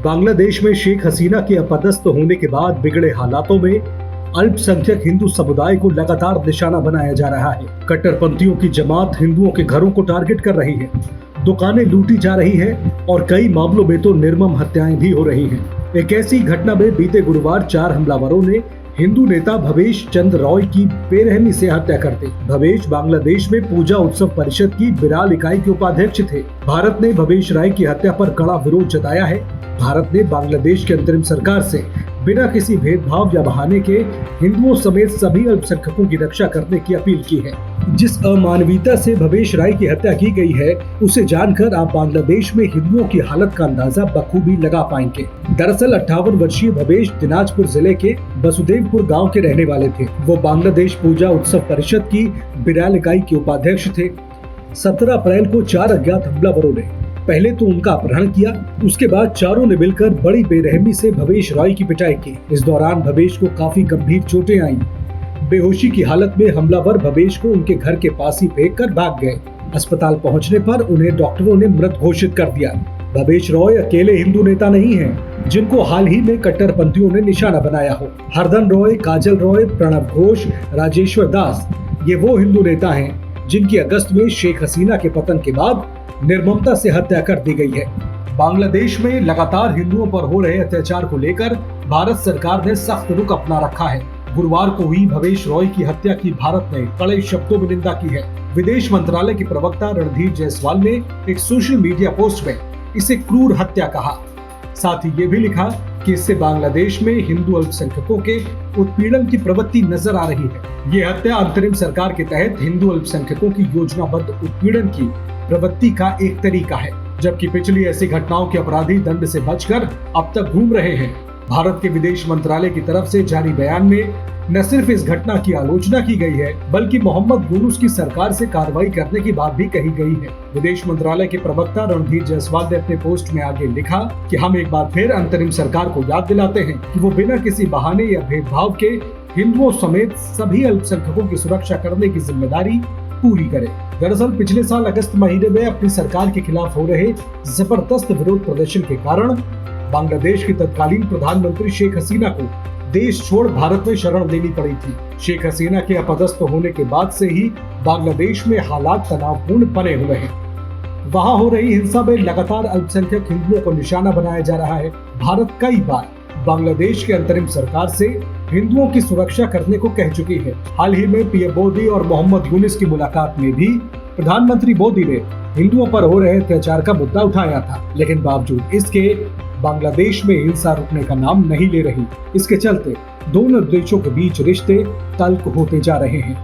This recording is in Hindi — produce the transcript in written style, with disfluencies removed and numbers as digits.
बांग्लादेश में शेख हसीना के अपदस्थ होने के बाद बिगड़े हालातों में अल्पसंख्यक हिंदू समुदाय को लगातार निशाना बनाया जा रहा है। कट्टरपंथियों की जमात हिंदुओं के घरों को टारगेट कर रही है, दुकानें लूटी जा रही है और कई मामलों में तो निर्मम हत्याएं भी हो रही हैं। एक ऐसी घटना में बीते गुरुवार 4 हमलावरों ने हिंदू नेता भवेश चंद्र रॉय की बेरहमी से हत्या कर दी। भवेश बांग्लादेश में पूजा उत्सव परिषद की बिराल इकाई के उपाध्यक्ष थे। भारत ने भवेश राय की हत्या पर कड़ा विरोध जताया है। भारत ने बांग्लादेश की अंतरिम सरकार से बिना किसी भेदभाव या बहाने के हिंदुओं समेत सभी अल्पसंख्यकों की रक्षा करने की अपील की है। जिस अमानवीयता से भवेश राय की हत्या की गई है, उसे जानकर आप बांग्लादेश में हिंदुओं की हालत का अंदाजा बखूबी लगा पाएंगे। दरअसल 58 वर्षीय भवेश दिनाजपुर जिले के वसुदेवपुर गांव के रहने वाले थे। वो बांग्लादेश पूजा उत्सव परिषद की बिराल इकाई के उपाध्यक्ष थे। 17 अप्रैल को 4 अज्ञात हमलावरों ने पहले तो उनका अपहरण किया, उसके बाद चारों ने मिलकर बड़ी बेरहमी से भवेश राय की पिटाई की। इस दौरान भवेश को काफी गंभीर चोटें आईं। बेहोशी की हालत में हमलावर भवेश को उनके घर के पास ही फेंक कर भाग गए। अस्पताल पहुंचने पर उन्हें डॉक्टरों ने मृत घोषित कर दिया। भवेश रॉय अकेले हिंदू नेता नहीं हैं, जिनको हाल ही में कट्टरपंथियों ने निशाना बनाया हो। हरधन रॉय, काजल रॉय, प्रणव घोष, राजेश्वर दास, ये वो हिंदू नेता हैं जिनकी अगस्त में शेख हसीना के पतन के बाद निर्ममता से हत्या कर दी गई है। बांग्लादेश में लगातार हिंदुओं पर हो रहे अत्याचार को लेकर भारत सरकार ने सख्त रुख अपना रखा है। गुरुवार को हुई भवेश रॉय की हत्या की भारत ने कड़े शब्दों में निंदा की है। विदेश मंत्रालय के प्रवक्ता रणधीर जायसवाल ने एक सोशल मीडिया पोस्ट में इसे क्रूर हत्या कहा। साथ ही ये भी लिखा कि इससे बांग्लादेश में हिंदू अल्पसंख्यकों के उत्पीड़न की प्रवृत्ति नजर आ रही है। ये हत्या अंतरिम सरकार के तहत हिंदू अल्पसंख्यकों की योजनाबद्ध उत्पीड़न की प्रवृत्ति का एक तरीका है, जबकि पिछली ऐसी घटनाओं के अपराधी दंड से बचकर अब तक घूम रहे हैं। भारत के विदेश मंत्रालय की तरफ से जारी बयान में न सिर्फ इस घटना की आलोचना की गई है, बल्कि मोहम्मद यूनुस की सरकार से कार्रवाई करने की बात भी कही गई है। विदेश मंत्रालय के प्रवक्ता रणधीर जायसवाल ने अपने पोस्ट में आगे लिखा कि हम एक बार फिर अंतरिम सरकार को याद दिलाते हैं कि वो बिना किसी बहाने या भेदभाव के हिंदुओं समेत सभी अल्पसंख्यकों की सुरक्षा करने की जिम्मेदारी पूरी करे। दरअसल पिछले साल अगस्त महीने में अपनी सरकार के खिलाफ हो रहे जबरदस्त विरोध प्रदर्शन के कारण बांग्लादेश की तत्कालीन प्रधानमंत्री शेख हसीना को देश छोड़ भारत में शरण लेनी पड़ी थी। शेख हसीना के अपदस्थ होने के बाद से ही बांग्लादेश में हालात तनावपूर्ण बने हुए हैं। वहां हो रही हिंसा में लगातार अल्पसंख्यक हिंदुओं को निशाना बनाया जा रहा है। भारत कई बार बांग्लादेश के अंतरिम सरकार से हिंदुओं की सुरक्षा करने को कह चुकी है। हाल ही में पीएम मोदी और मोहम्मद यूनुस की मुलाकात में भी प्रधानमंत्री मोदी ने हिंदुओं पर हो रहे अत्याचार का मुद्दा उठाया था, लेकिन बावजूद इसके बांग्लादेश में हिंसा रुकने का नाम नहीं ले रही। इसके चलते दोनों देशों के बीच रिश्ते तल्ख होते जा रहे हैं।